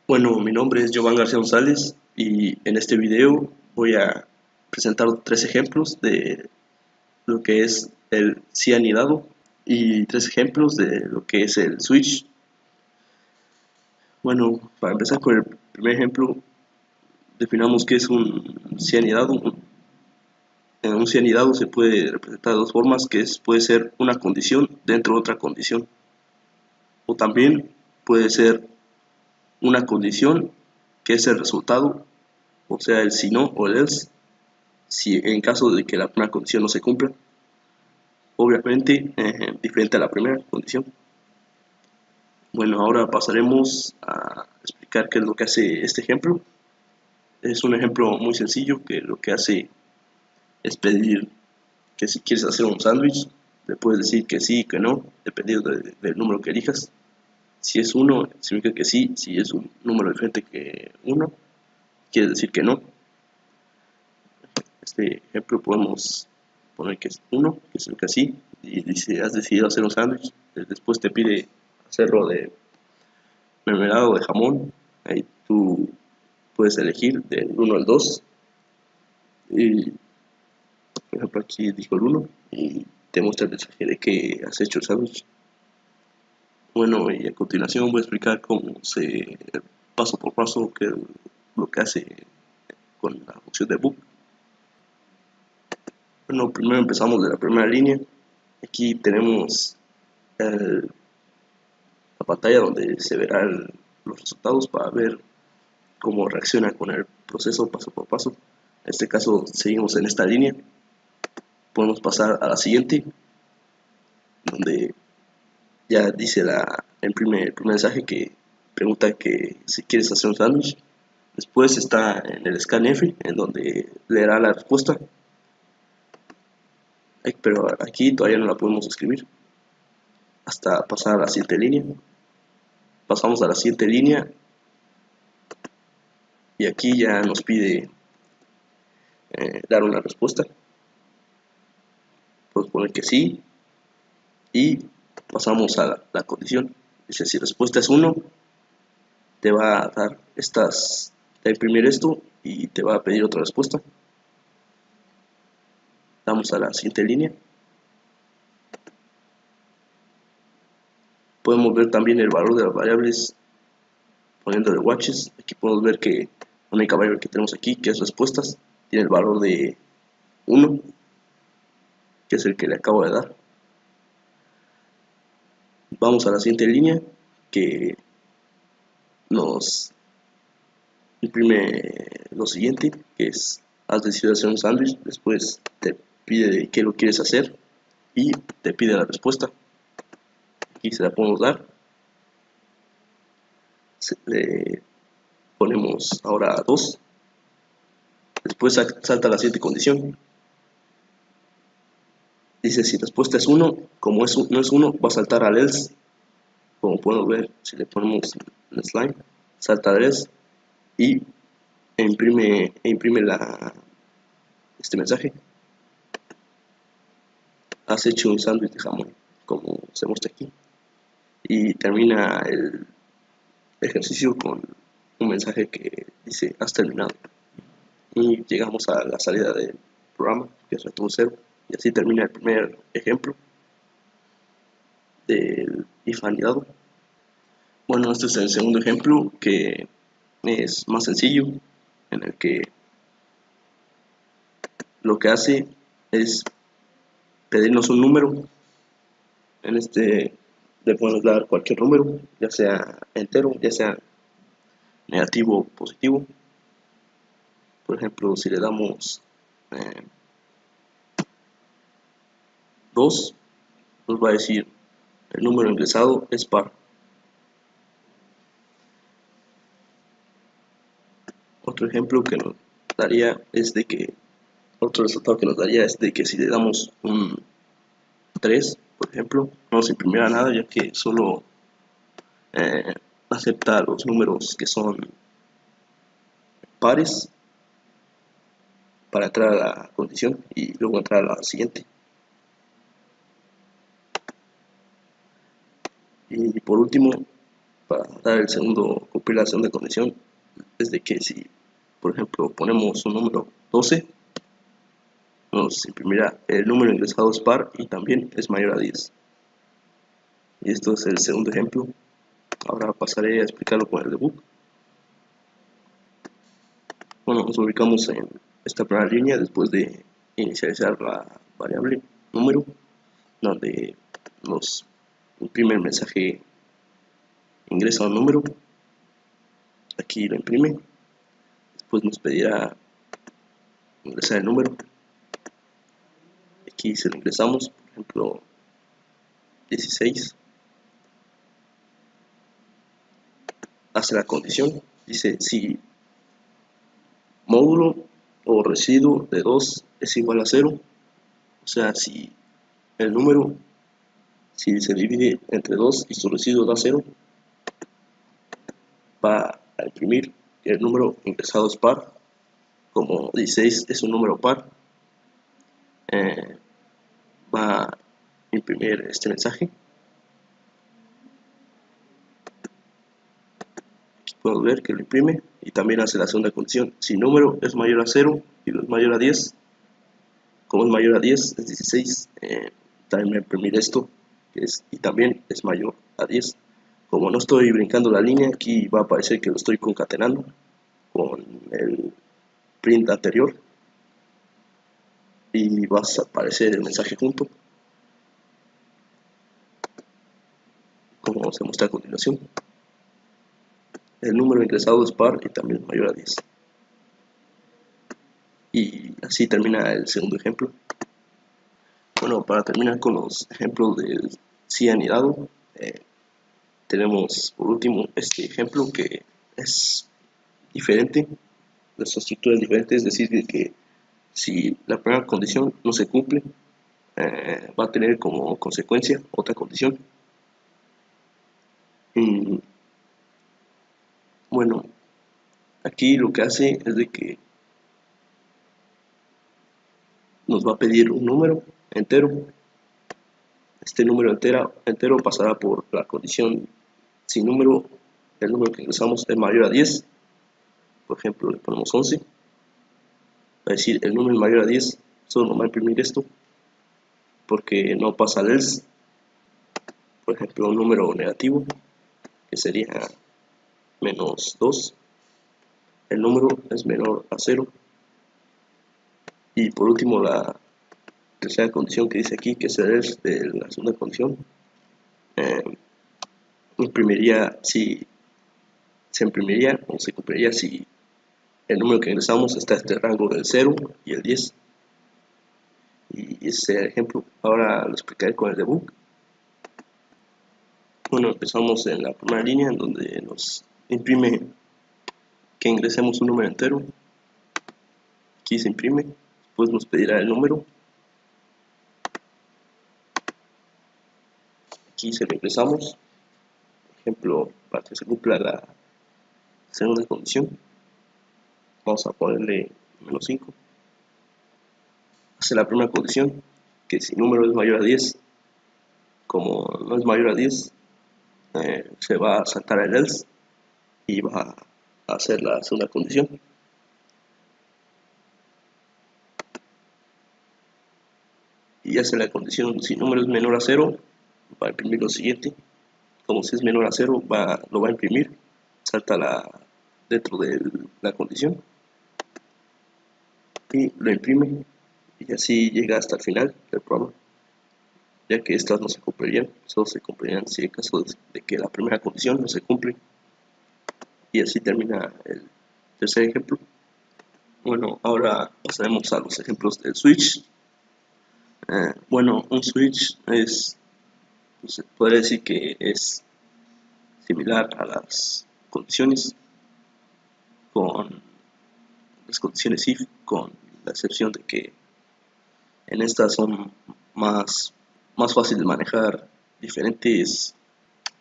Bueno, mi nombre es Giovanni García González y en este video voy a presentar tres ejemplos de lo que es el cianidado y tres ejemplos de lo que es el switch. Bueno, para empezar con el primer ejemplo, definamos qué es un cianidado. En un cianidado se puede representar de dos formas, puede ser una condición dentro de otra condición, o también puede ser una condición que es el resultado, o sea, el si no o el else, si en caso de que la primera condición no se cumpla, obviamente diferente a la primera condición. Bueno, ahora pasaremos a explicar qué es lo que hace este ejemplo. Es un ejemplo muy sencillo que lo que hace es pedir que si quieres hacer un sándwich, le puedes decir que sí y que no, dependiendo del número que elijas. Si es uno, significa que sí; si es un número diferente que uno, quiere decir que no. Este ejemplo podemos poner que es uno, que es el que sí, y dice, has decidido hacer un sándwich, después te pide hacerlo de mermelada o de jamón, ahí tú puedes elegir del uno al 2, y por ejemplo aquí dijo el uno y te muestra el mensaje de que has hecho el sándwich. Bueno, y a continuación voy a explicar paso por paso, lo que hace con la función de book. Bueno, primero empezamos de la primera línea. Aquí tenemos el la pantalla donde se verán los resultados para ver cómo reacciona con el proceso paso por paso. En este caso seguimos en esta línea. Podemos pasar a la siguiente, donde ya dice el primer mensaje que pregunta que si quieres hacer un sándwich. Después está en el scanf, en donde leerá la respuesta, pero aquí todavía no la podemos escribir hasta pasar a la siguiente línea. Pasamos a la siguiente línea y aquí ya nos pide dar una respuesta. Puedes poner que sí y pasamos a la condición. Dice, si respuesta es 1, te va a dar te va a imprimir esto y te va a pedir otra respuesta. Damos a la siguiente línea. Podemos ver también el valor de las variables poniéndole watches. Aquí podemos ver que la única variable que tenemos aquí, que es respuestas, tiene el valor de 1, que es el que le acabo de dar. Vamos a la siguiente línea, que nos imprime lo siguiente, que es: has decidido hacer un sándwich. Después te pide de qué lo quieres hacer y te pide la respuesta. Aquí se la podemos dar. Le ponemos ahora 2. Después salta la siguiente condición. Dice, si respuesta es 1, como no es 1, va a saltar al else. Como podemos ver, si le ponemos el slime, salta al else y imprime este mensaje: has hecho un sándwich de jamón, como se muestra aquí. Y termina el ejercicio con un mensaje que dice, has terminado. Y llegamos a la salida del programa, que es return 0. Y así termina el primer ejemplo del if anidado. Bueno, este es el segundo ejemplo, que es más sencillo, en el que lo que hace es pedirnos un número. En este le podemos dar cualquier número, ya sea entero, ya sea negativo o positivo. Por ejemplo, si le damos 2, nos va a decir el número ingresado es par. Otro ejemplo que nos daría es de que, otro resultado que nos daría es de que si le damos un 3, por ejemplo, no nos imprimirá nada, ya que solo acepta los números que son pares para entrar a la condición y luego entrar a la siguiente. Y por último, para dar el segundo cumplir la segunda condición es de que si, por ejemplo, ponemos un número 12, nos imprimirá el número ingresado es par y también es mayor a 10. Y esto es el segundo ejemplo. Ahora pasaré a explicarlo con el debug. Bueno, nos ubicamos en esta primera línea después de inicializar la variable número, donde nos imprime el mensaje ingresa un número. Aquí lo imprime. Después nos pedirá ingresar el número. Aquí se lo ingresamos, por ejemplo, 16. Hace la condición. Dice si módulo o residuo de 2 es igual a 0. O sea, si el número, si se divide entre 2 y su residuo da 0, va a imprimir el número ingresado es par. Como 16 es un número par, va a imprimir este mensaje. Aquí podemos ver que lo imprime y también hace la segunda condición. Si el número es mayor a 0 y es mayor a 10, como es mayor a 10, es 16, también va a imprimir esto, y también es mayor a 10. Como no estoy brincando la línea, aquí va a aparecer que lo estoy concatenando con el print anterior y va a aparecer el mensaje junto, como se muestra a continuación. El número ingresado es par y también es mayor a 10. Y así termina el segundo ejemplo. Bueno, para terminar con los ejemplos del sí anidado, tenemos por último este ejemplo que es diferente, la estructura es diferente, es decir, que si la primera condición no se cumple, va a tener como consecuencia otra condición. Y bueno, aquí lo que hace es de que nos va a pedir un número entero. Este número entero pasará por la condición si el número que ingresamos es mayor a 10. Por ejemplo, le ponemos 11. Va a decir el número mayor a 10, solo nos va a imprimir esto porque no pasa el else. Por ejemplo, un número negativo que sería menos 2, el número es menor a 0. Y por último, la tercera condición que dice aquí, que es el else de la segunda condición, imprimiría si se imprimiría o se cumpliría si el número que ingresamos está entre el rango del 0 y el 10. Y ese ejemplo ahora lo explicaré con el debug. Bueno, empezamos en la primera línea en donde nos imprime que ingresemos un número entero. Aquí se imprime, después nos pedirá el número. Aquí se lo ingresamos, por ejemplo, para que se cumpla la segunda condición. Vamos a ponerle menos 5. Hace la primera condición, que si el número es mayor a 10, como no es mayor a 10, se va a saltar el else y va a hacer la segunda condición. Y hace la condición, si el número es menor a 0, va a imprimir lo siguiente. Como si es menor a 0, lo va a imprimir, salta dentro de la condición y lo imprime, y así llega hasta el final del programa, ya que estas no se cumplirían, solo se cumplirían si en caso de que la primera condición no se cumple. Y así termina el tercer ejemplo. Bueno, ahora pasaremos a los ejemplos del switch. Bueno, un switch es, pues, se podría decir que es similar a las condiciones, con las condiciones if, con la excepción de que en estas son más fácil de manejar diferentes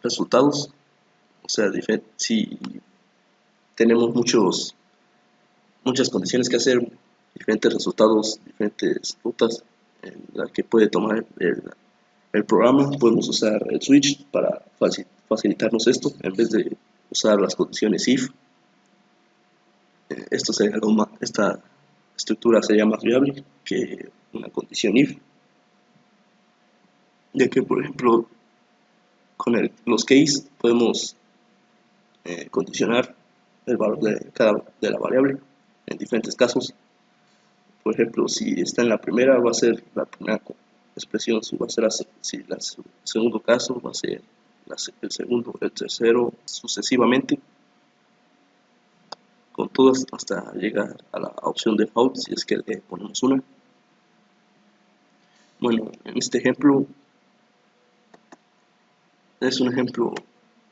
resultados. O sea, si tenemos muchas condiciones que hacer, diferentes resultados, diferentes rutas en las que puede tomar el programa, podemos usar el switch para facilitarnos esto en vez de usar las condiciones if. Esta estructura sería más viable que una condición if, ya que por ejemplo con los case podemos condicionar el valor de la variable en diferentes casos. Por ejemplo, si está en la primera, va a ser la primera expresión, va a ser el segundo caso, va a ser el segundo, el tercero, sucesivamente, con todas hasta llegar a la opción de default, si es que le ponemos una. Bueno, en este ejemplo es un ejemplo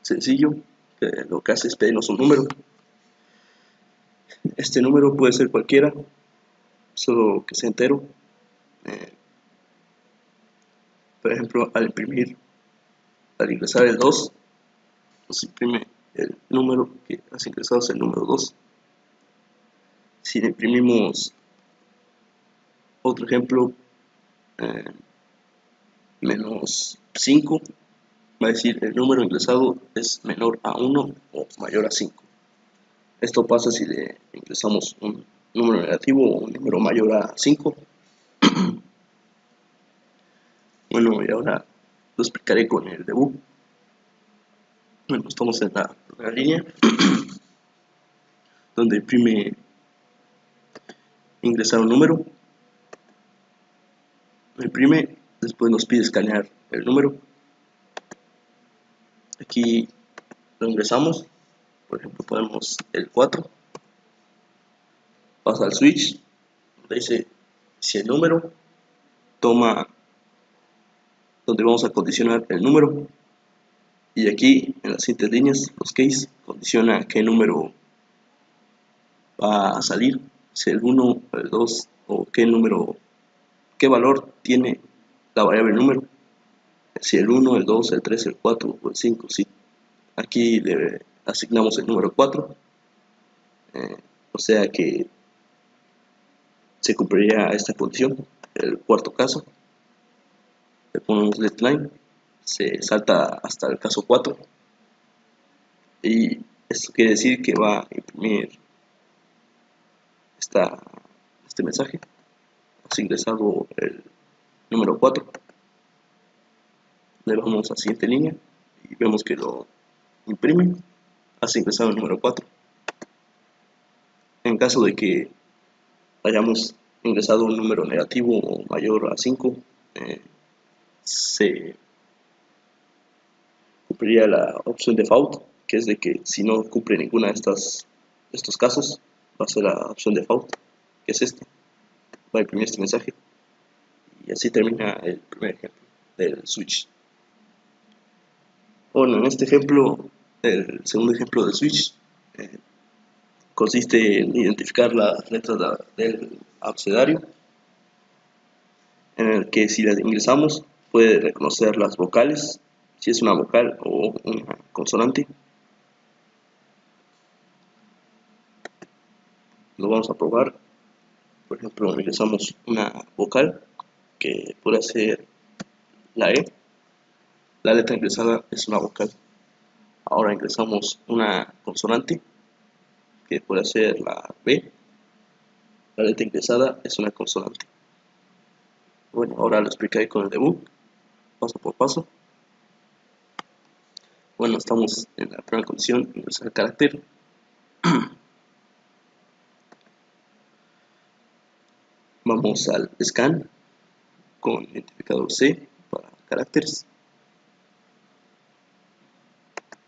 sencillo, que lo que hace es pedirnos un número. Este número puede ser cualquiera, solo que sea entero. Por ejemplo, al ingresar el 2, nos imprime el número que has ingresado, es el número 2. Si le imprimimos otro ejemplo, menos 5, va a decir el número ingresado es menor a 1 o mayor a 5. Esto pasa si le ingresamos un número negativo o un número mayor a 5. Bueno, y ahora lo explicaré con el debug. Bueno, estamos en la primera línea donde imprime ingresar un número, lo imprime, después nos pide escanear el número. Aquí lo ingresamos, por ejemplo ponemos el 4, pasa al switch, donde dice si el número toma, donde vamos a condicionar el número, y aquí en las siguientes líneas, los case, condiciona qué número va a salir, si el 1, el 2 o qué valor tiene la variable número, si el 1, el 2, el 3, el 4 o el 5. Sí. Aquí le asignamos el número 4, o sea que se cumpliría esta condición. El cuarto caso, le ponemos let line, se salta hasta el caso 4, y esto quiere decir que va a imprimir este mensaje: has ingresado el número 4. Le vamos a la siguiente línea y vemos que lo imprime: has ingresado el número 4. En caso de que hayamos ingresado un número negativo o mayor a 5, se cumpliría la opción default, que es de que si no cumple ninguna de estos casos, va a ser la opción default, que es este. Va a imprimir este mensaje, y así termina el primer ejemplo del switch. Bueno, en este ejemplo, el segundo ejemplo del switch consiste en identificar las letras del abecedario, en el que si las ingresamos puede reconocer las vocales, si es una vocal o una consonante. Lo vamos a probar. Por ejemplo, ingresamos una vocal, que puede ser la E. La letra ingresada es una vocal. Ahora ingresamos una consonante, que puede ser la B. La letra ingresada es una consonante. Bueno, ahora lo explicaré con el debug, paso por paso. Bueno, estamos en la primera condición, ingresar el carácter. Vamos al scan con identificador C para caracteres.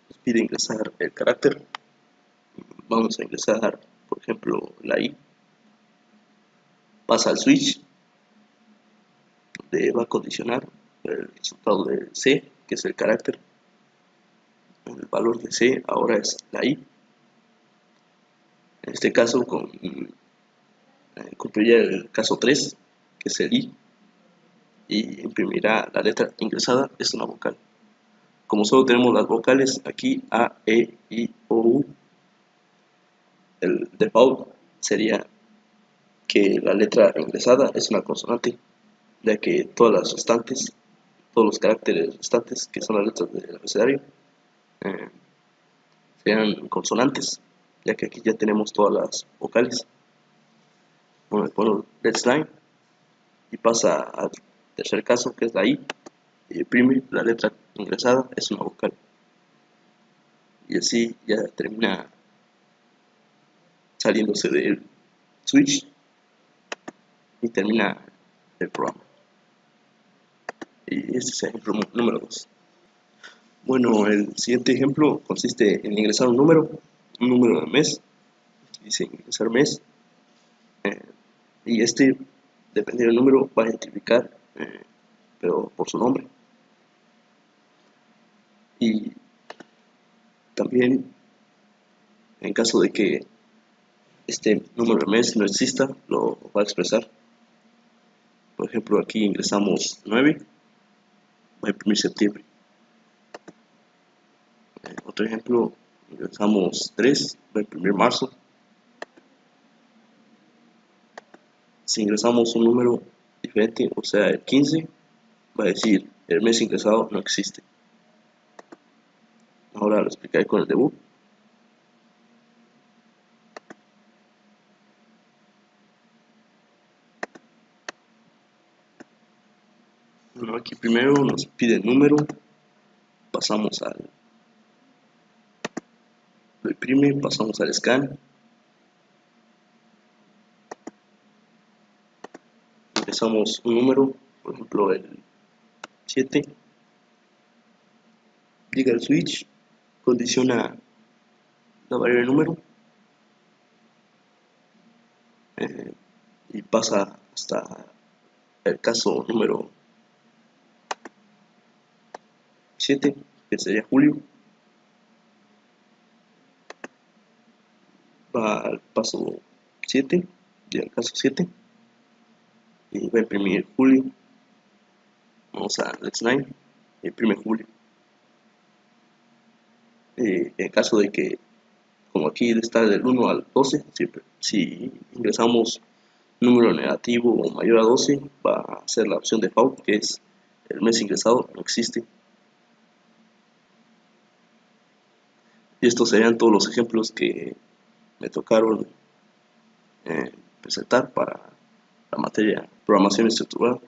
Nos pide ingresar el carácter. Vamos a ingresar, por ejemplo, la I. Pasa al switch, donde va a condicionar el resultado de C, que es el carácter. El valor de C ahora es la I. En este caso cumpliría el caso 3, que es el I, y imprimirá la letra ingresada, es una vocal. Como solo tenemos las vocales aquí, A, E, I, O, U, el default sería que la letra ingresada es una consonante, ya que todas las restantes, todos los caracteres restantes, que son las letras del abecedario, serían consonantes, ya que aquí ya tenemos todas las vocales. Bueno, le pongo let's line y pasa al tercer caso, que es la I, y imprime la letra ingresada, es una vocal. Y así ya termina saliéndose del switch y termina el programa. Y este es el ejemplo número 2. Bueno, el siguiente ejemplo consiste en ingresar un número de mes. Dice ingresar mes. Y este, dependiendo del número, va a identificar, pero por su nombre. Y también, en caso de que este número de mes no exista, lo va a expresar. Por ejemplo, aquí ingresamos 9, va a imprimir septiembre. Otro ejemplo, ingresamos 3, va a imprimir marzo. Si ingresamos un número diferente, o sea, el 15, va a decir el mes ingresado no existe. Ahora lo explicaré con el debug. Bueno, aquí primero nos pide el número, pasamos al lo imprime, pasamos al scan, ingresamos un número, por ejemplo el 7, llega el switch, condiciona la variable número y pasa hasta el caso número 7, que sería julio. Va al paso 7 y al caso 7 y va a imprimir julio. Vamos a let's line, imprime julio. En caso de que, como aquí está del 1 al 12, si ingresamos número negativo o mayor a 12, va a ser la opción default, que es el mes ingresado no existe. Y estos serían todos los ejemplos que me tocaron presentar para la materia programación estructurada.